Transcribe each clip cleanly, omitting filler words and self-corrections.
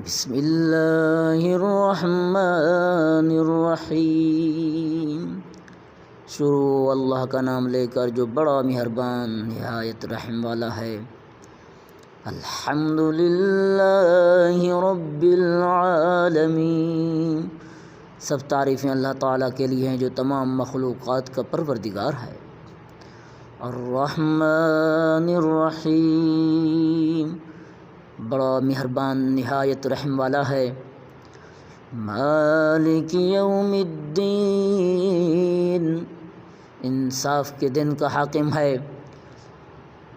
بسم اللہ الرحمن الرحیم۔ شروع اللہ کا نام لے کر جو بڑا مہربان نہایت رحم والا ہے۔ الحمد للہ رب العالمین، سب تعریفیں اللہ تعالیٰ کے لیے ہیں جو تمام مخلوقات کا پروردگار ہے۔ الرحمن الرحیم، بڑا مہربان نہایت رحم والا ہے۔ مالک یوم الدین، انصاف کے دن کا حاکم ہے۔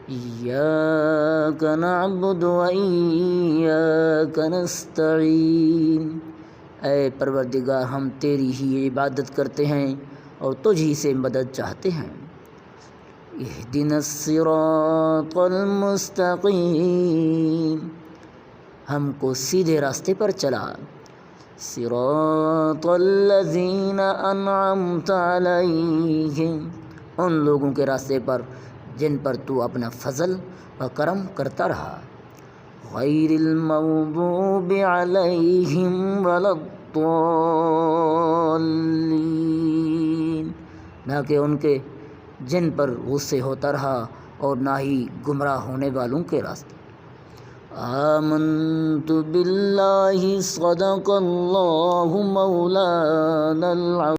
ایاک نعبد و ایاک نستعین، اے پروردگار ہم تیری ہی عبادت کرتے ہیں اور تجھ ہی سے مدد چاہتے ہیں۔ اہدنا الصراط المستقیم، ہم کو سیدھے راستے پر چلا۔ صراط الذین انعمت علیہم، ان لوگوں کے راستے پر جن پر تو اپنا فضل و کرم کرتا رہا۔ غیر المغضوب علیہم ولا الضالین، نہ کہ ان کے جن پر غصے ہوتا رہا اور نہ ہی گمراہ ہونے والوں کے راستے۔ آمنت باللہ صدق اللہ مولانا العظیم۔